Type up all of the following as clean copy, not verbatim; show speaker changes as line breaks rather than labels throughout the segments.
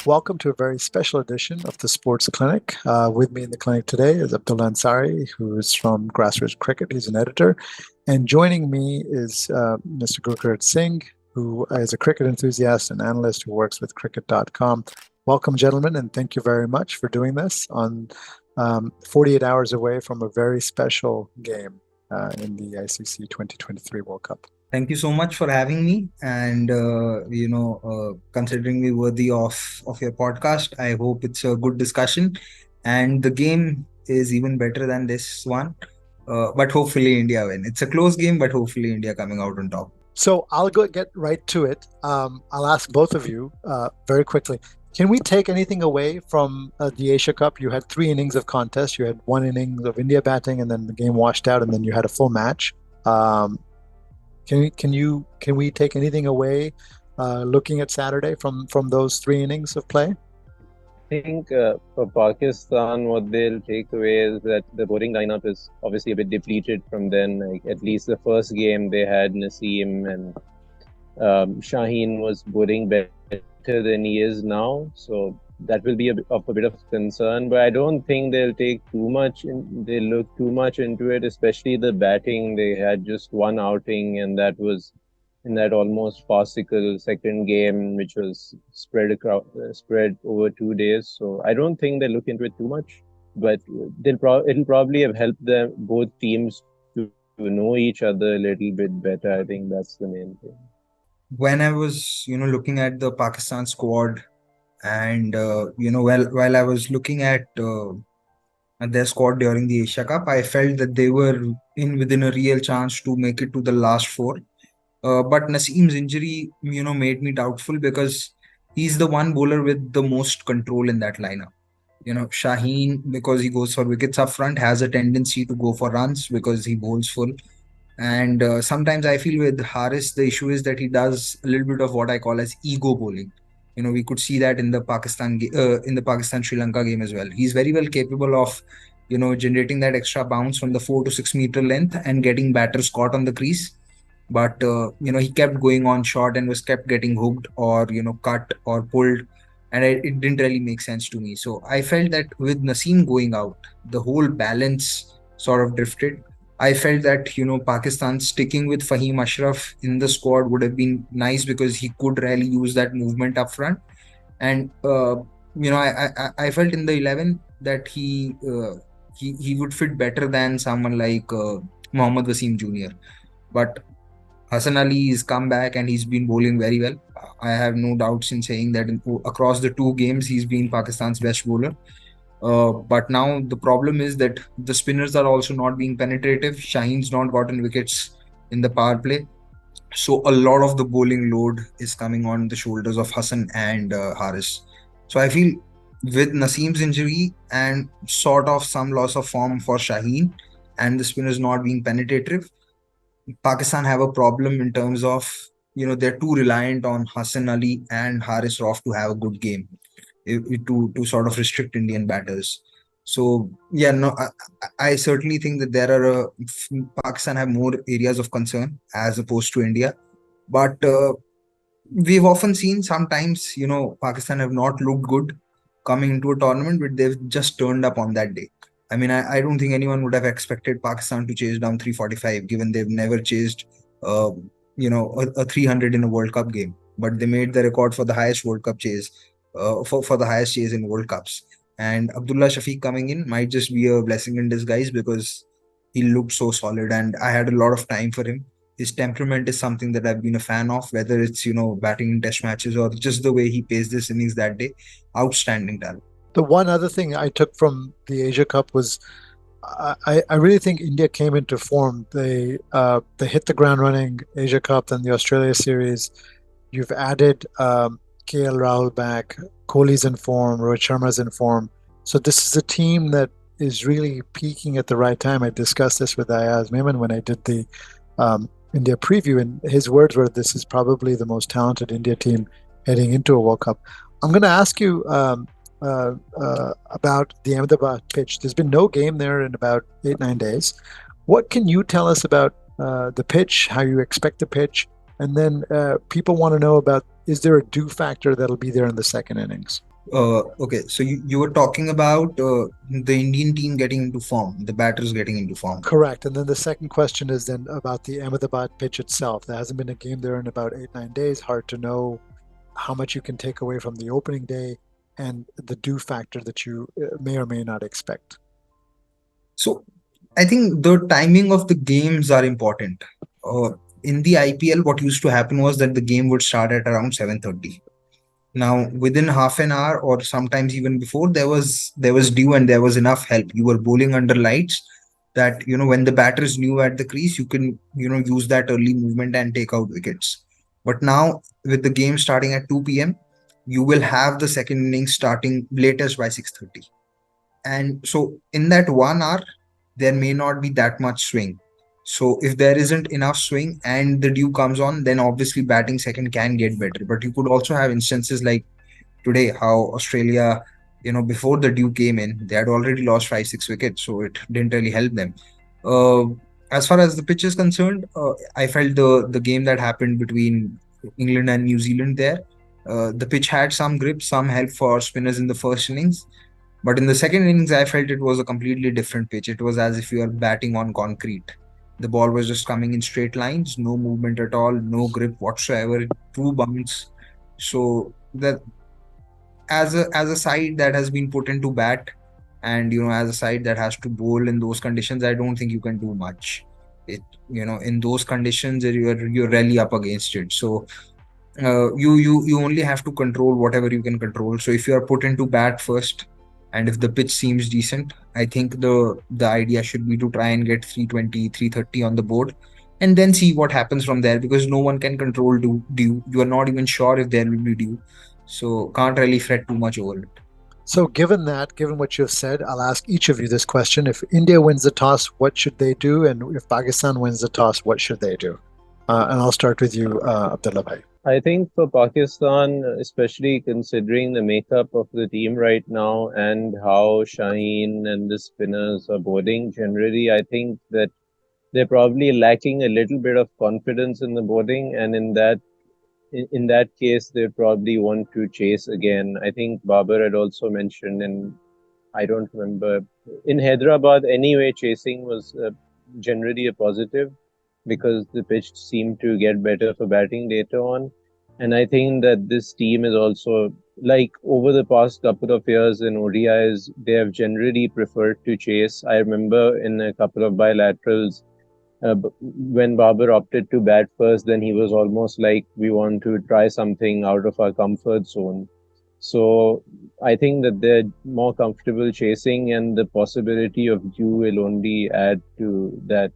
Welcome to a very special edition of the Sports Clinic. With me in the clinic today is Abdullah Ansari, who is from Grassroots Cricket. He's an editor. And joining me is Mr. Gurpreet Singh, who is a cricket enthusiast and analyst who works with cricket.com. Welcome, gentlemen, and thank you very much for doing this on 48 hours away from a very special game in the ICC 2023 World Cup.
Thank you so much for having me and, considering me worthy of your podcast. I hope it's a good discussion and the game is even better than this one. But hopefully India win. It's a close game, but hopefully India coming out on top.
So I'll get right to it. I'll ask both of you very quickly. Can we take anything away from the Asia Cup? You had 3 innings of contest. You had 1 inning of India batting, and then the game washed out, and then you had a full match. Can we take anything away looking at Saturday from those 3 innings of play?
I think for Pakistan, what they'll take away is that the bowling lineup is obviously a bit depleted from then. Like, at least the first game they had Naseem and Shaheen was bowling better than he is now. So that will be of a bit of concern. But I don't think they'll take too much. They look too much into it, especially the batting. They had just 1 outing, and that was in that almost farcical second game, which was spread over 2 days. So I don't think they look into it too much, but it'll probably have helped them, both teams, to know each other a little bit better. I think that's the main thing.
When I was, looking at the Pakistan squad and, while I was looking at their squad during the Asia Cup, I felt that they were within a real chance to make it to the last 4. But Naseem's injury, made me doubtful because he's the one bowler with the most control in that lineup. Shaheen, because he goes for wickets up front, has a tendency to go for runs because he bowls full. And sometimes I feel with Haris, the issue is that he does a little bit of what I call as ego bowling. We could see that in the Pakistan Sri Lanka game as well. He's very well capable of, generating that extra bounce from the 4 to 6 meter length and getting batters caught on the crease. But he kept going on short and was kept getting hooked or cut or pulled, and it didn't really make sense to me. So I felt that with Naseem going out, the whole balance sort of drifted. I felt that Pakistan sticking with Fahim Ashraf in the squad would have been nice because he could really use that movement up front. And I felt in the 11 that he would fit better than someone like Mohammad Wasim Jr. But Hassan Ali has come back and he's been bowling very well. I have no doubts in saying that across the 2 games, he's been Pakistan's best bowler. But now the problem is that the spinners are also not being penetrative. Shaheen's not gotten wickets in the power play. So a lot of the bowling load is coming on the shoulders of Hassan and Haris. So I feel with Naseem's injury and sort of some loss of form for Shaheen and the spinners not being penetrative, Pakistan have a problem in terms of, they're too reliant on Hassan Ali and Haris Rauf to have a good game, to sort of restrict Indian batters. So, yeah, no, I certainly think that Pakistan have more areas of concern as opposed to India. But we've often seen sometimes, Pakistan have not looked good coming into a tournament, but they've just turned up on that day. I mean, I don't think anyone would have expected Pakistan to chase down 345, given they've never chased, a 300 in a World Cup game. But they made the record for the highest World Cup chase, for the highest chase in World Cups. And Abdullah Shafiq coming in might just be a blessing in disguise because he looked so solid and I had a lot of time for him. His temperament is something that I've been a fan of, whether it's, batting in test matches or just the way he paced this innings that day. Outstanding talent.
The one other thing I took from the Asia Cup was I really think India came into form. They hit the ground running. Asia Cup, then the Australia series. You've added KL Rahul back. Kohli's in form. Rohit Sharma's in form. So this is a team that is really peaking at the right time. I discussed this with Ayaz Memon when I did the India preview, and his words were, "This is probably the most talented India team heading into a World Cup." I'm going to ask you about the Ahmedabad pitch. There's been no game there in about 8-9 days. What can you tell us about the pitch, how you expect the pitch, and then people want to know about, is there a do factor that'll be there in the second innings?
Okay, so you were talking about the Indian team getting into form, the batters getting into form.
Correct. And then the second question is then about the Ahmedabad pitch itself. There hasn't been a game there in about 8, 9 days. Hard to know how much you can take away from the opening day and the do factor that you may or may not expect.
So I think the timing of the games are important. Uh, in the IPL, what used to happen was that the game would start at around 7:30. Now, within half an hour or sometimes even before, there was dew and there was enough help. You were bowling under lights that when the batters knew at the crease, you can use that early movement and take out wickets. But now with the game starting at 2 p.m., you will have the second innings starting latest by 6:30, and so in that 1 hour there may not be that much swing. So if there isn't enough swing and the dew comes on, then obviously batting second can get better. But you could also have instances like today, how Australia, before the dew came in, they had already lost 5 6 wickets, so it didn't really help them. uh, as far as the pitch is concerned, I felt the game that happened between England and New Zealand there, the pitch had some grip, some help for spinners in the first innings, but in the second innings, I felt it was a completely different pitch. It was as if you are batting on concrete. The ball was just coming in straight lines, no movement at all, no grip whatsoever, true bounce. So that, as a side that has been put into bat, and as a side that has to bowl in those conditions, I don't think you can do much. It in those conditions you're really up against it. So you only have to control whatever you can control. So if you are put into bat first, and if the pitch seems decent, I think the idea should be to try and get 320, 330 on the board, and then see what happens from there, because no one can control dew. You are not even sure if there will be dew, so can't really fret too much over it.
So, given that, given what you've said, I'll ask each of you this question. If India wins the toss, what should they do? And if Pakistan wins the toss, what should they do? And I'll start with you, Abdullah Bhai.
I think for Pakistan, especially considering the makeup of the team right now and how Shaheen and the spinners are bowling generally, I think that they're probably lacking a little bit of confidence in the bowling, and in that case, they probably want to chase again. I think Babar had also mentioned, and I don't remember, in Hyderabad anyway, chasing was generally a positive because the pitch seemed to get better for batting later on. And I think that this team is also, like, over the past couple of years in ODIs, they have generally preferred to chase. I remember in a couple of bilaterals, when Babar opted to bat first, then he was almost like, we want to try something out of our comfort zone. So I think that they're more comfortable chasing, and the possibility of dew will only add to that,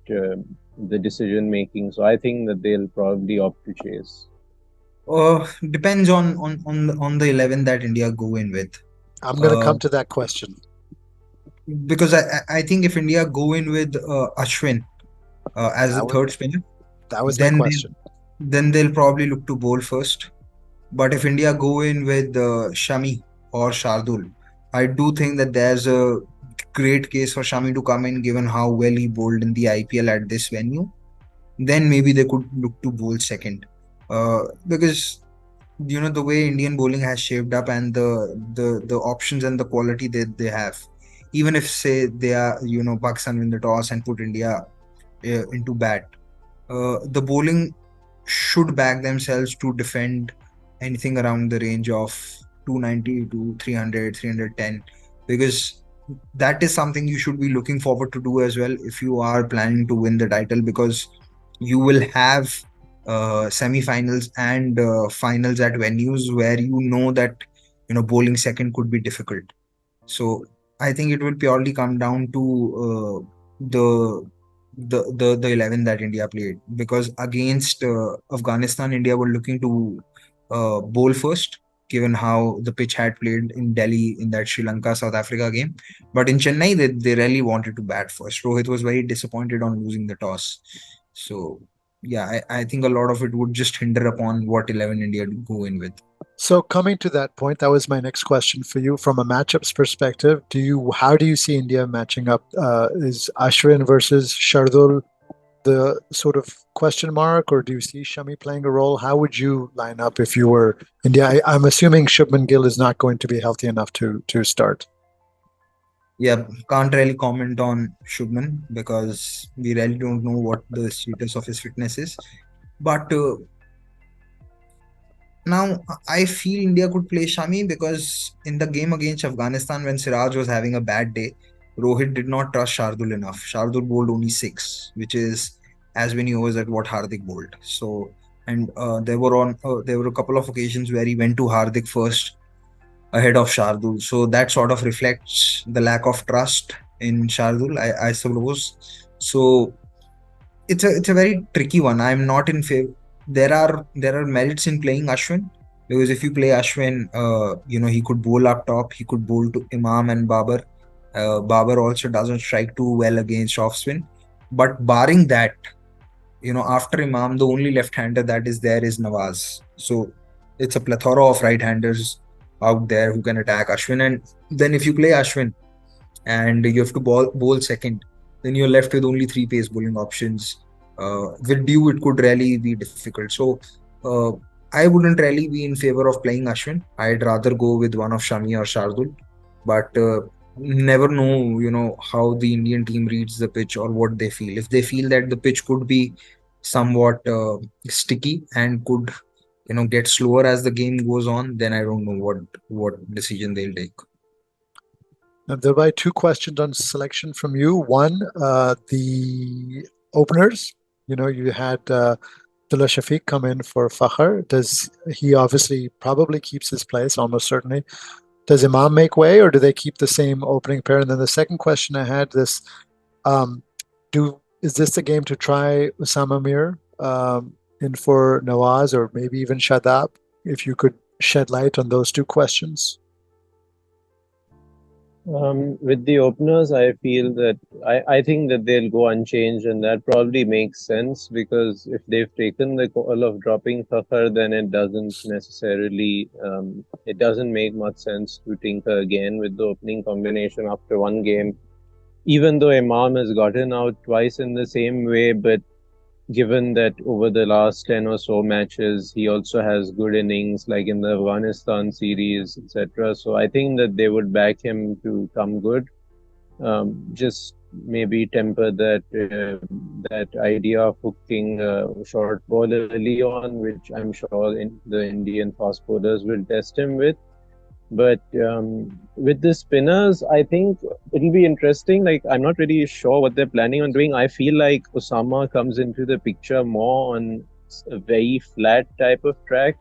the decision making. So I think that they'll probably opt to chase.
Depends on the 11 that India go in with.
I'm going to
uh,
come to that question.
because I think if India go in with Ashwin as the
That was,
third spinner,
that was my
then they
question.
then they'll probably look to bowl first. But if India go in with Shami or Shardul, I do think that there's a great case for Shami to come in, given how well he bowled in the IPL at this venue. Then maybe they could look to bowl second, because the way Indian bowling has shaped up, and the options and the quality that they have. Even if, say, they are Pakistan win the toss and put India into bat, the bowling should back themselves to defend anything around the range of 290 to 300, 310, because that is something you should be looking forward to do as well if you are planning to win the title, because you will have semi-finals and finals at venues where that bowling second could be difficult. So I think it will purely come down to the the 11 that India played, because against Afghanistan, India were looking to bowl first, given how the pitch had played in Delhi in that Sri Lanka South Africa game. But in Chennai, they really wanted to bat first. Rohit was very disappointed on losing the toss. So yeah, I think a lot of it would just hinder upon what 11 India go in with.
So, coming to that point, that was my next question for you. From a matchups perspective, how do you see India matching up? Is Ashwin versus Shardul the sort of question mark, or do you see Shami playing a role? How would you line up if you were India? I'm assuming Shubman Gill is not going to be healthy enough to start.
Yeah, can't really comment on Shubman because we really don't know what the status of his fitness is. But now I feel India could play Shami because in the game against Afghanistan, when Siraj was having a bad day, Rohit did not trust Shardul enough. Shardul bowled only six, which is as many overs as what Hardik bowled. So, and there were a couple of occasions where he went to Hardik first ahead of Shardul. So that sort of reflects the lack of trust in Shardul, I suppose. So it's a very tricky one. I'm not in favor. There are merits in playing Ashwin because if you play Ashwin, he could bowl up top, he could bowl to Imam and Babar. Babar also doesn't strike too well against off spin. But barring that, after Imam, the only left-hander that is there is Nawaz. So it's a plethora of right-handers out there who can attack Ashwin. And then if you play Ashwin and you have to bowl second, then you're left with only three pace bowling options. With Dew, it could really be difficult. So uh, I wouldn't really be in favor of playing Ashwin. I'd rather go with one of Shami or Shardul. But never know, how the Indian team reads the pitch or what they feel. If they feel that the pitch could be somewhat sticky and could, get slower as the game goes on, then I don't know what decision they'll take.
Now, there were two questions on selection from you. One, the openers. You had Abdullah Shafiq come in for Fakhar. He obviously probably keeps his place, almost certainly. Does Imam make way, or do they keep the same opening pair? And then the second question I had is this the game to try Usama Mir in for Nawaz, or maybe even Shadab? If you could shed light on those two questions.
With the openers, I feel that I think that they'll go unchanged, and that probably makes sense because if they've taken the call of dropping Fakhar, then it doesn't make much sense to tinker again with the opening combination after one game. Even though Imam has gotten out twice in the same way, but given that over the last 10 or so matches, he also has good innings, like in the Afghanistan series, etc. So I think that they would back him to come good. Just maybe temper that idea of hooking short ball early on, which I'm sure the Indian fast bowlers will test him with. But with the spinners, I think it'll be interesting. Like, I'm not really sure what they're planning on doing. I feel like Osama comes into the picture more on a very flat type of track,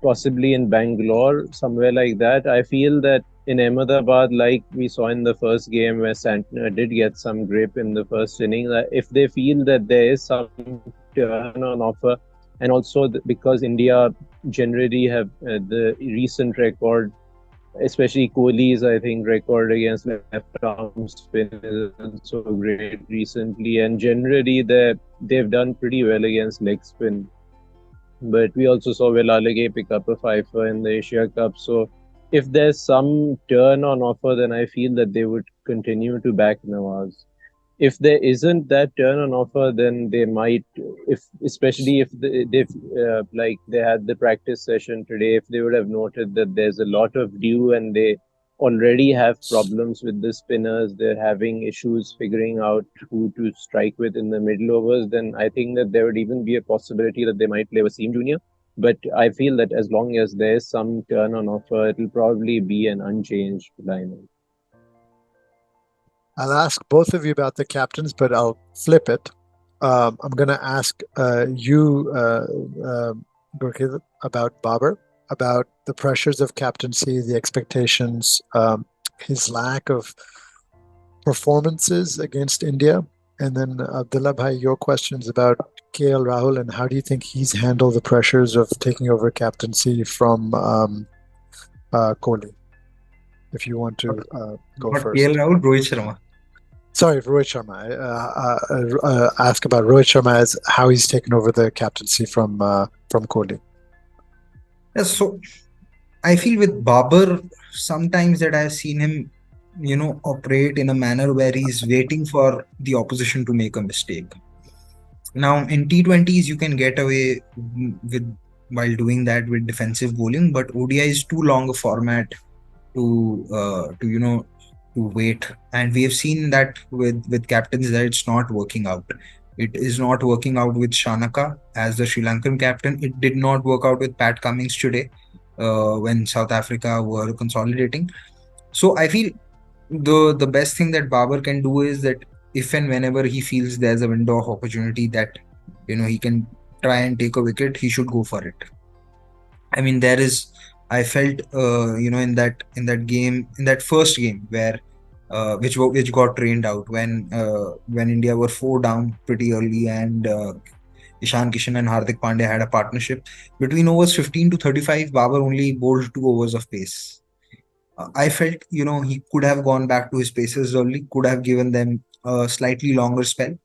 possibly in Bangalore, somewhere like that. I feel that in Ahmedabad, like we saw in the first game where Santner did get some grip in the first inning, if they feel that there is some turn on offer, and also because India generally have the recent record, especially Kohli's, I think, record against left-arm spin isn't so great recently, and generally they've done pretty well against leg spin. But we also saw Velalage pick up a fifer in the Asia Cup. So if there's some turn on offer, then I feel that they would continue to back Nawaz. If there isn't that turn on offer, then they might, especially if they had the practice session today, if they would have noted that there's a lot of dew and they already have problems with the spinners, they're having issues figuring out who to strike with in the middle overs, then I think that there would even be a possibility that they might play Wasim Jr. But I feel that as long as there's some turn on offer, it'll probably be an unchanged lineup.
I'll ask both of you about the captains, but I'll flip it. I'm going to ask you, Gurkit, about Babar, about the pressures of captaincy, the expectations, his lack of performances against India. And then Abdullah Bhai, your questions about KL Rahul and how do you think he's handled the pressures of taking over captaincy from Kohli? If you want to go
Not
first.
KL Rahul, Rohit Sharma.
Sorry, Rohit Sharma. Ask about Rohit Sharma as how he's taken over the captaincy from Kohli.
Yeah, so I feel with Babar, sometimes that I've seen him operate in a manner where he's waiting for the opposition to make a mistake. Now, in T20s, you can get away with while doing that with defensive bowling, but ODI is too long a format to wait, and we have seen that with captains that it's not working out. It is not working out with Shanaka as the Sri Lankan captain. It did not work out with Pat Cummins today when South Africa were consolidating. So I feel the best thing that Babar can do is that if and whenever he feels there's a window of opportunity that he can try and take a wicket, he should go for it. I mean, I felt in that game, in that first game where which got rained out when India were 4 down pretty early, and Ishan Kishan and Hardik Pandya had a partnership. Between overs 15 to 35, Babar only bowled 2 overs of pace. I felt, he could have gone back to his paces early, could have given them a slightly longer spell.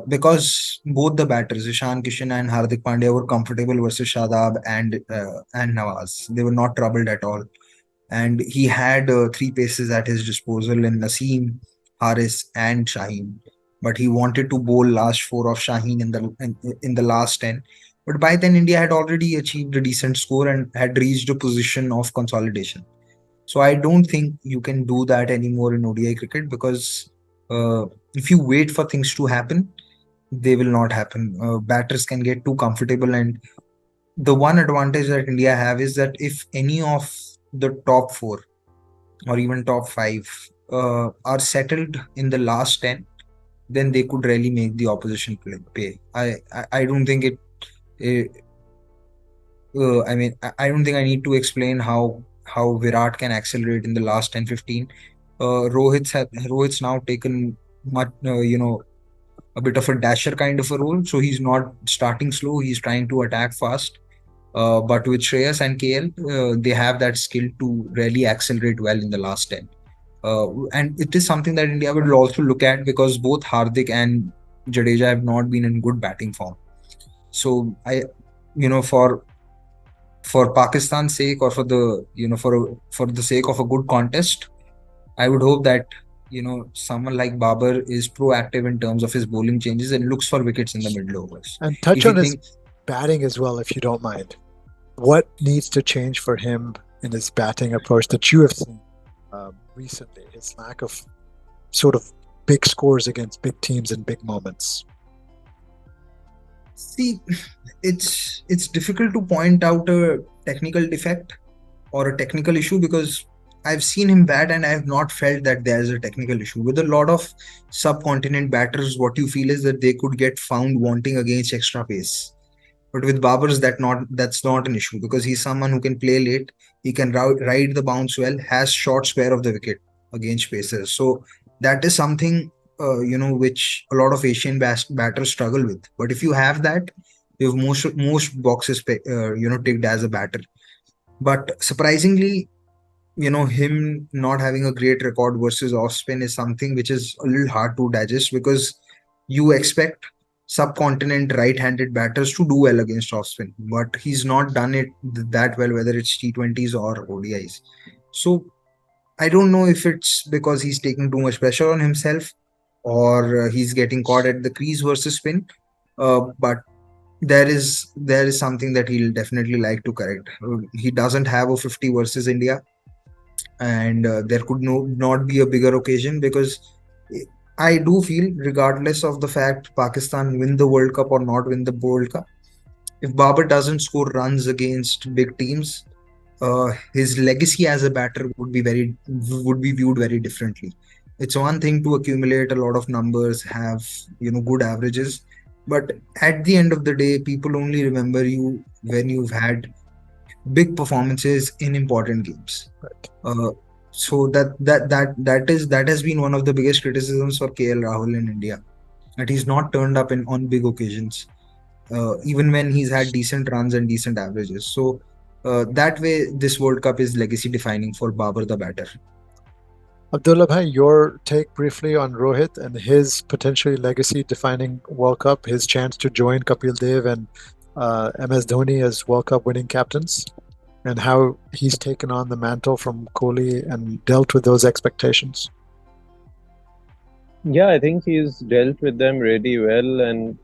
Because both the batters, Ishan Kishan and Hardik Pandya, were comfortable versus Shadab and Nawaz. They were not troubled at all, and he had 3 paces at his disposal in Naseem, Haris, and Shaheen. But he wanted to bowl last 4 of Shaheen in the last 10. But by then, India had already achieved a decent score and had reached a position of consolidation. So I don't think you can do that anymore in ODI cricket, because if you wait for things to happen, they will not happen. Batters can get too comfortable, and the one advantage that India have is that if any of the top 4 or even top 5 are settled in the last 10, then they could really make the opposition pay. I don't think it I don't think I need to explain how Virat can accelerate in the last 10-15. Rohit's now taken much a bit of a dasher kind of a role, so he's not starting slow, he's trying to attack fast. But with Shreyas and KL, they have that skill to really accelerate well in the last 10. And it is something that India will also look at, because both Hardik and Jadeja have not been in good batting form. So for Pakistan's sake, or for the sake of a good contest, I would hope that someone like Babar is proactive in terms of his bowling changes and looks for wickets in the middle overs.
And touch
If he
on his
thinks
batting as well, if you don't mind. What needs to change for him in his batting approach that you have seen recently? His lack of sort of big scores against big teams in big moments.
See, it's difficult to point out a technical defect or a technical issue, because I've seen him bat and I have not felt that there's a technical issue. With a lot of subcontinent batters, what you feel is that they could get found wanting against extra pace. But with Babar's, that's not an issue, because he's someone who can play late, he can ride the bounce well, has short spare of the wicket against pacers. So that is something which a lot of Asian batters struggle with. But if you have that, you have most boxes ticked as a batter. But surprisingly, him not having a great record versus off spin is something which is a little hard to digest, because you expect subcontinent right-handed batters to do well against off spin, but he's not done it that well, whether it's T20s or ODIs. So I don't know if it's because he's taking too much pressure on himself, or he's getting caught at the crease versus spin. But there is something that he'll definitely like to correct. He doesn't have a 50 versus India, and there could not be a bigger occasion, because I do feel, regardless of the fact Pakistan win the World Cup or not win the World Cup, if Babar doesn't score runs against big teams, his legacy as a batter would be viewed very differently. It's one thing to accumulate a lot of numbers, have good averages, but at the end of the day, people only remember you when you've had big performances in important games.
Right.
So that has been one of the biggest criticisms for KL Rahul in India, that he's not turned up on big occasions, even when he's had decent runs and decent averages. So that way, this World Cup is legacy defining for Babar the batter.
Abdullah bhai, your take briefly on Rohit and his potentially legacy defining World Cup, his chance to join Kapil Dev and MS Dhoni as World Cup winning captains. and how he's taken on the mantle from Kohli and dealt with those expectations?
Yeah, I think he's dealt with them really well, and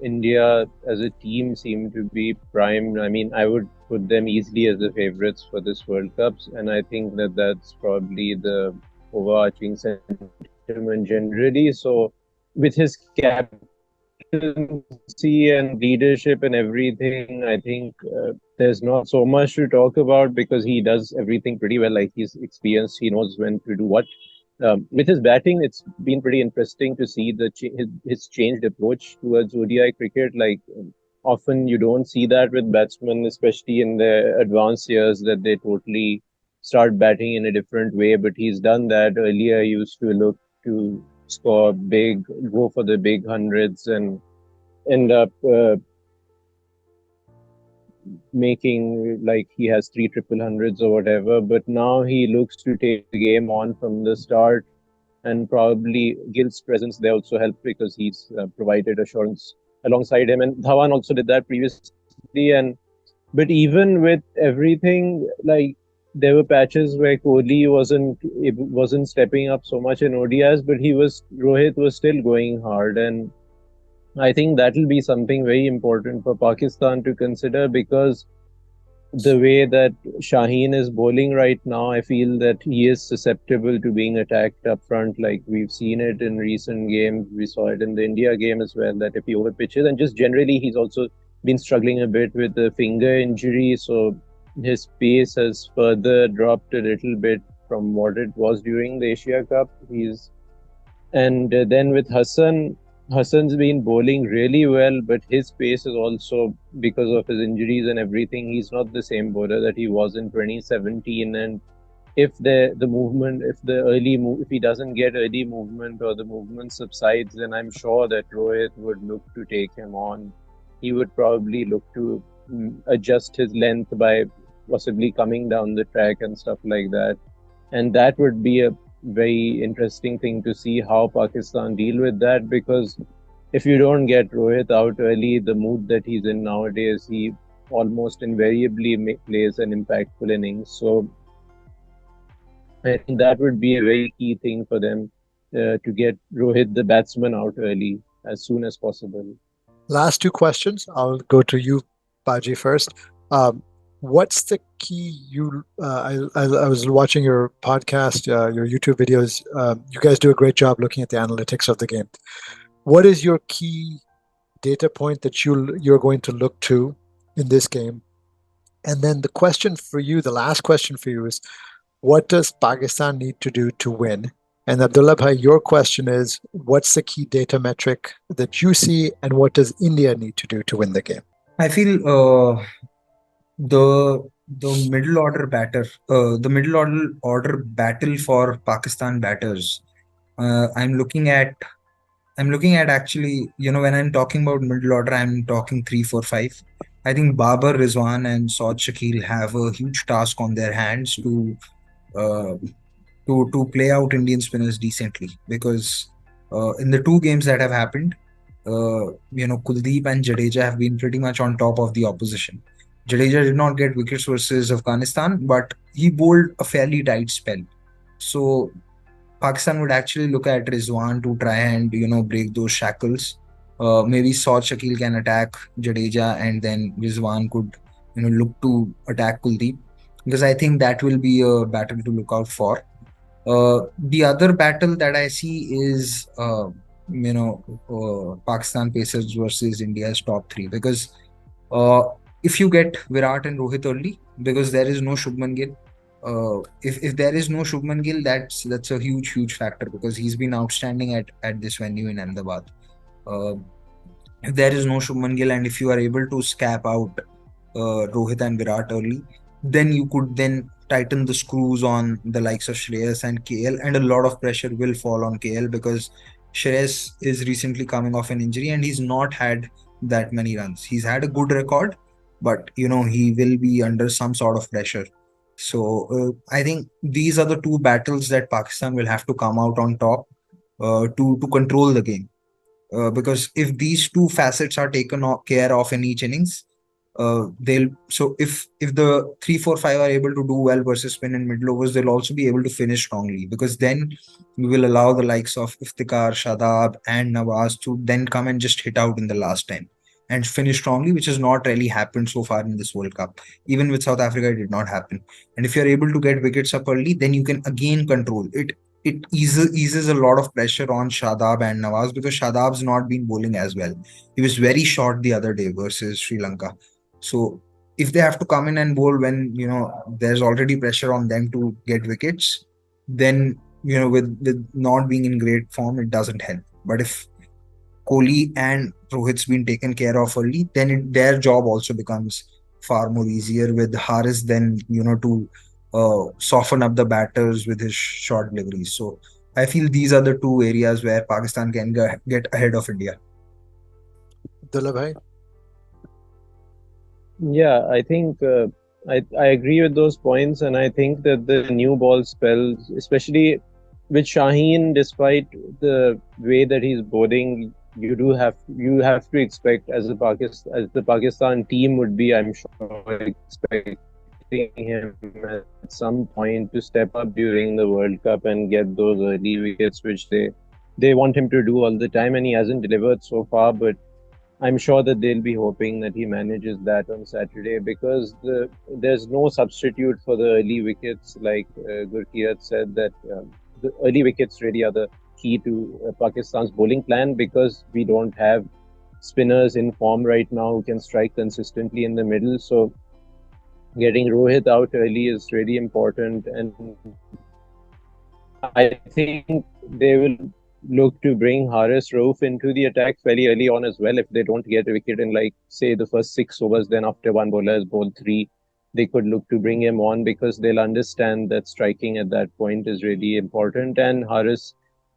India as a team seem to be primed. I mean, I would put them easily as the favorites for this World Cups, and I think that that's probably the overarching sentiment generally. So, with his captaincy and leadership and everything, I think there's not so much to talk about because he does everything pretty well. Like he's experienced, he knows when to do what. With his batting, it's been pretty interesting to see his changed approach towards ODI cricket. Like often you don't see that with batsmen, especially in the advanced years, that they totally start batting in a different way. But he's done that. Earlier, he used to look to score big, go for the big hundreds, and end up making like he has three triple hundreds or whatever. But now he looks to take the game on from the start, and probably Gill's presence there also helped because he's provided assurance alongside him, and Dhawan also did that previously. And but even with everything, like there were patches where Kohli wasn't stepping up so much in ODIs, but Rohit was still going hard, and I think that will be something very important for Pakistan to consider because the way that Shaheen is bowling right now, I feel that he is susceptible to being attacked up front. Like we've seen it in recent games. We saw it in the India game as well, that if he overpitches, and just generally, he's also been struggling a bit with the finger injury. So his pace has further dropped a little bit from what it was during the Asia Cup. And then with Hassan's been bowling really well, but his pace is also because of his injuries and everything. He's not the same bowler that he was in 2017. And if the movement, if the early move, if he doesn't get early movement or the movement subsides, then I'm sure that Rohit would look to take him on. He would probably look to adjust his length by possibly coming down the track and stuff like that. And that would be a very interesting thing to see how Pakistan deal with that, because if you don't get Rohit out early, the mood that he's in nowadays, he almost invariably plays an impactful innings. So I think that would be a very key thing for them to get Rohit, the batsman, out early as soon as possible.
Last two questions. I'll go to you, Baji, first. What's the key? I was watching your podcast, your YouTube videos. You guys do a great job looking at the analytics of the game. What is your key data point that you're going to look to in this game? And then the question for you, the last question for you is, what does Pakistan need to do to win? And Abdullah Bhai, your question is, what's the key data metric that you see, and what does India need to do to win the game?
I feel the middle order battle for Pakistan batters. I'm looking at actually, when I'm talking about middle order, I'm talking 3, 4, 5. I think Babar, Rizwan, and Saud Shakil have a huge task on their hands uh, to play out Indian spinners decently, because in the two games that have happened, Kuldeep and Jadeja have been pretty much on top of the opposition. Jadeja did not get wickets versus Afghanistan, but he bowled a fairly tight spell. So Pakistan would actually look at Rizwan to try and break those shackles. Maybe Saud Shakil can attack Jadeja, and then Rizwan could look to attack Kuldeep, because I think that will be a battle to look out for. The other battle that I see is Pakistan Pacers versus India's top three, because uh, if you get Virat and Rohit early, because there is no Shubman Gill. If there is no Shubman Gill, that's a huge factor, because he's been outstanding at this venue in Ahmedabad. Uh, if there is no Shubman Gill, and if you are able to scap out Rohit and Virat early, then you could then tighten the screws on the likes of Shreyas and KL, and a lot of pressure will fall on KL, because Shreyas is recently coming off an injury and he's not had that many runs. He's had a good record, but he will be under some sort of pressure. So I think these are the two battles that Pakistan will have to come out on top to control the game. Because if these two facets are taken care of in each innings, So if the 3-4-5 are able to do well versus spin and middle overs, they'll also be able to finish strongly, because then we will allow the likes of Iftikhar, Shadab, and Nawaz to then come and just hit out in the last 10 and finish strongly, which has not really happened so far in this World Cup. Even with South Africa, it did not happen. And if you're able to get wickets up early, then you can again control it. It eases a lot of pressure on Shadab and Nawaz, because Shadab's not been bowling as well. He was very short the other day versus Sri Lanka. So if they have to come in and bowl when there's already pressure on them to get wickets, then with not being in great form, it doesn't help. But if Kohli and Rohit's been taken care of early, then their job also becomes far more easier with Haris then to soften up the batters with his short deliveries. So I feel these are the two areas where Pakistan can get ahead of India.
Abdullah bhai?
Yeah, I think I agree with those points, and I think that the new ball spells, especially with Shaheen, despite the way that he's bowling, you have to expect as the Pakistan team would be, I'm sure, expecting him at some point to step up during the World Cup and get those early wickets, which they want him to do all the time, and he hasn't delivered so far, but I'm sure that they'll be hoping that he manages that on Saturday, because there's no substitute for the early wickets. Like Gurkirat said, that the early wickets really are the key to Pakistan's bowling plan, because we don't have spinners in form right now who can strike consistently in the middle. So getting Rohit out early is really important, and I think they will look to bring Haris Rauf into the attack fairly early on as well. If they don't get a wicket in, like, say, the first 6 overs, then after one bowler has bowled three, they could look to bring him on, because they'll understand that striking at that point is really important. And Haris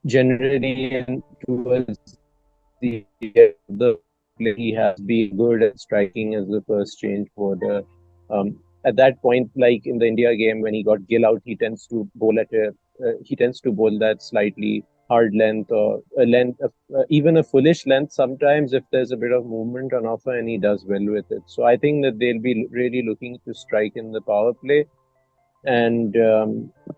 generally towards the play, he has been good at striking as the first change bowler. At that point, like in the India game when he got Gill out, he tends to bowl that slightly hard length, or a length of, even a foolish length sometimes, if there's a bit of movement on offer, and he does well with it. So I think that they'll be really looking to strike in the power play. And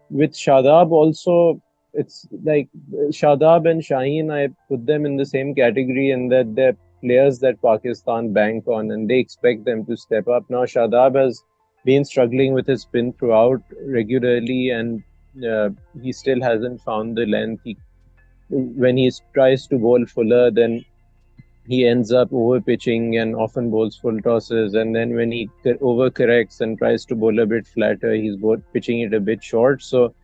with Shadab also, it's like Shadab and Shaheen, I put them in the same category in that they're players that Pakistan bank on, and they expect them to step up. Now Shadab has been struggling with his spin throughout regularly, and he still hasn't found the length. When he tries to bowl fuller, then he ends up over pitching and often bowls full tosses. And then when he overcorrects and tries to bowl a bit flatter, he's pitching it a bit short. So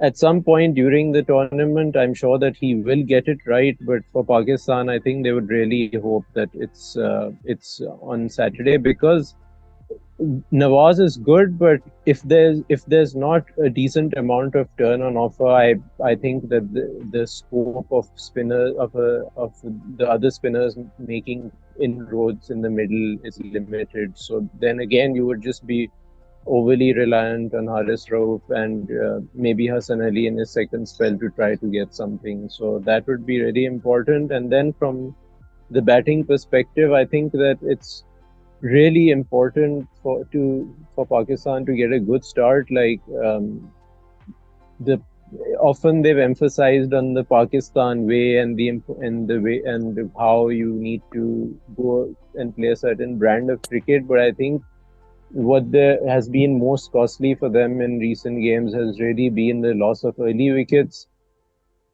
at some point during the tournament, I'm sure that he will get it right. But for Pakistan, I think they would really hope that it's on Saturday, because Nawaz is good, but if there's not a decent amount of turn on offer, I think that the scope of of the other spinners making inroads in the middle is limited. So then again, you would just be overly reliant on Haris Rauf and maybe Hassan Ali in his second spell to try to get something. So that would be really important. And then from the batting perspective, I think that it's really important for Pakistan to get a good start. Like often they've emphasized on the Pakistan way and the way and how you need to go and play a certain brand of cricket, but I think what has been most costly for them in recent games has really been the loss of early wickets.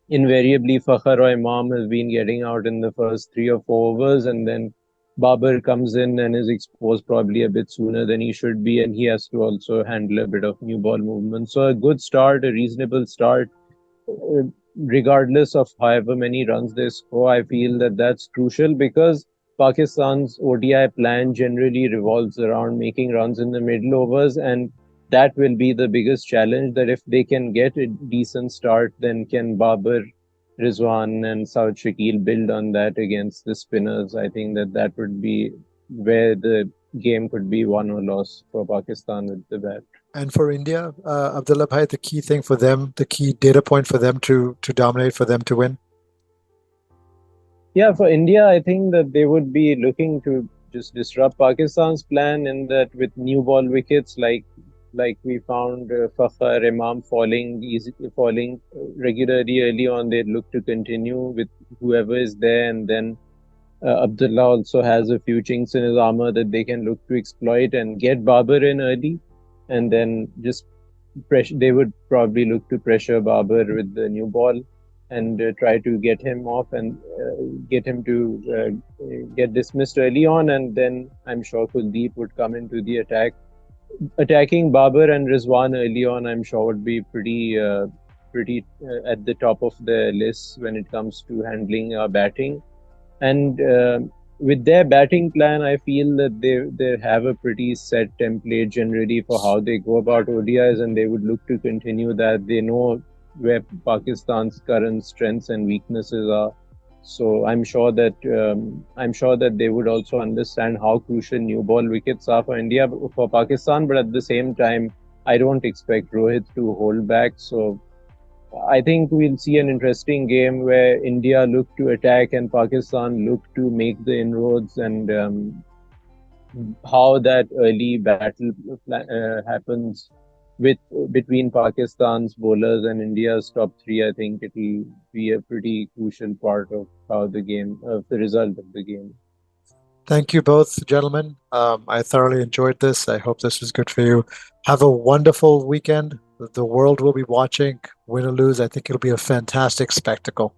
Invariably, Fakhar or Imam has been getting out in the first 3 or 4 overs, and then Babar comes in and is exposed probably a bit sooner than he should be, and he has to also handle a bit of new ball movement. So a good start, a reasonable start, regardless of however many runs they score, I feel that that's crucial, because Pakistan's ODI plan generally revolves around making runs in the middle overs, and that will be the biggest challenge. That if they can get a decent start, then can Babar, Rizwan, and Saud Shakil build on that against the spinners? I think that would be where the game could be won or lost for Pakistan with the bat.
And for India, Abdullah bhai, the key thing for them, the key data point for them to dominate, for them to win?
Yeah, for India, I think that they would be looking to just disrupt Pakistan's plan in that with new ball wickets, like we found Fakhar Imam falling regularly early on. They look to continue with whoever is there, and then Abdullah also has a few chinks in his armor that they can look to exploit and get Babar in early, and then just pressure. They would probably look to pressure Babar with the new ball and try to get him off and get him to get dismissed early on, and then I'm sure Kuldeep would come into the attack. Attacking Babar and Rizwan early on, I'm sure would be pretty at the top of the list when it comes to handling our batting. And with their batting plan, I feel that they have a pretty set template generally for how they go about ODIs, and they would look to continue that. They know where Pakistan's current strengths and weaknesses are. So I'm sure that they would also understand how crucial new ball wickets are for India, for Pakistan. But at the same time, I don't expect Rohit to hold back. So I think we'll see an interesting game where India look to attack and Pakistan look to make the inroads, and how that early battle happens with between Pakistan's bowlers and India's top three. I think it will be a pretty crucial part of how the result of the game.
Thank you both, gentlemen. I thoroughly enjoyed this. I hope this was good for you. Have a wonderful weekend. The world will be watching. Win or lose, I think it'll be a fantastic spectacle.